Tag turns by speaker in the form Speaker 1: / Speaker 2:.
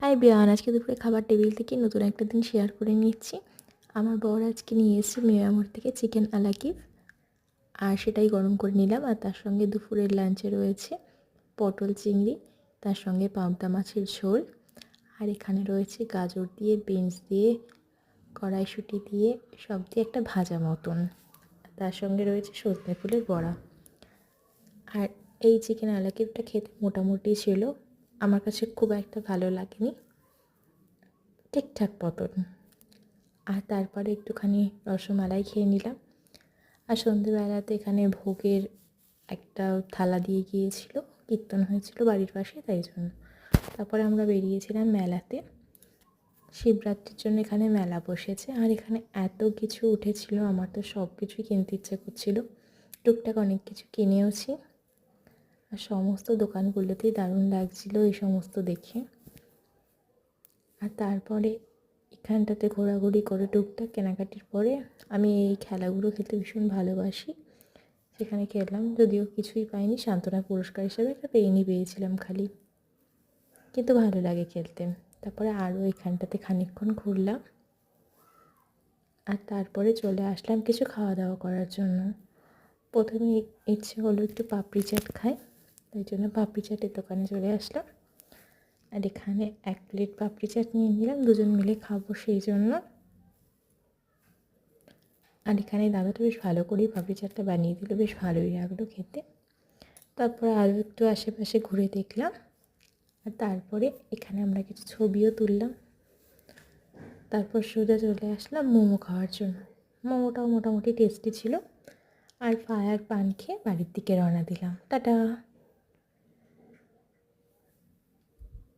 Speaker 1: High বিয়ান, আজকে দুপুরে খাবার টেবিল থেকে নতুন একটা দিন শেয়ার করে নিচ্ছি। আমার বর আজকে নিয়ে এসেছে মেয়ামোর থেকে চিকেন আলাকিভ, আর সেটাই গরম করে নিলাম। আর তার সঙ্গে দুপুরের লাঞ্চে রয়েছে পটল চিংড়ি, তার সঙ্গে পাবদা মাছের ঝোল, আর এখানে রয়েছে গাজর দিয়ে, বিনস দিয়ে, কড়াইশুঁটি দিয়ে, সব দিয়ে একটা ভাজা মতন। তার সঙ্গে রয়েছে সজনে ফুলের বড়া। আর এই চিকেন আলাকিভটা খেতে মোটামুটি ছিল, আমার কাছে খুব একটা ভালো লাগেনি, ঠিকঠাক মতন। আর তারপরে একটুখানি রসমালাই খেয়ে নিলাম। আর সন্ধেবেলাতে এখানে ভোগের একটা থালা দিয়ে গিয়েছিল, কীর্তন হয়েছিল বাড়ির পাশে, তাই জন্য। তারপরে আমরা বেরিয়েছিলাম মেলাতে, শিবরাত্রির জন্য এখানে মেলা বসেছে। আর এখানে এত কিছু উঠেছিল, আমার তো সব কিছুই কিনতে ইচ্ছে করছিল। টুকটাক অনেক কিছু কিনেওছি, আর সমস্ত দোকানগুলোতেই দারুণ লাগছিল এই সমস্ত দেখে। আর তারপরে এখানটাতে ঘোরাঘুরি করে টুকটাক কেনাকাটির পরে আমি এই খেলাগুলো খেলতে ভীষণ ভালোবাসি, সেখানে খেললাম। যদিও কিছুই পাইনি, সান্ত্বনা পুরস্কার হিসেবে একটা পেনই পেয়েছিলাম খালি, কিন্তু ভালো লাগে খেলতে। তারপরে আরও এখানটাতে খানিকক্ষণ ঘুরলাম, আর তারপরে চলে আসলাম কিছু খাওয়া দাওয়া করার জন্য। প্রথমে ইচ্ছে হলো একটু পাপড়ি চাট খাই, তাই জন্য পাপড়ি চাটের দোকানে চলে আসলাম। আর এখানে 1 প্লেট পাপড়ি চাট নিয়ে নিলাম, দুজন মিলে খাবো সেই জন্য। আর এখানে দাদাটা বেশ ভালো করেই পাপড়ি চাটটা বানিয়ে দিল, বেশ ভালোই লাগলো খেতে। তারপরে আরও একটু আশেপাশে ঘুরে দেখলাম, আর তারপরে এখানে আমরা কিছু ছবিও তুললাম। তারপর সোজা চলে আসলাম মোমো খাওয়ার জন্য। মোমোটাও মোটামুটি টেস্টি ছিল। আর ফায়ার পান খেয়ে বাড়ির দিকে রওনা দিলাম। টাটা।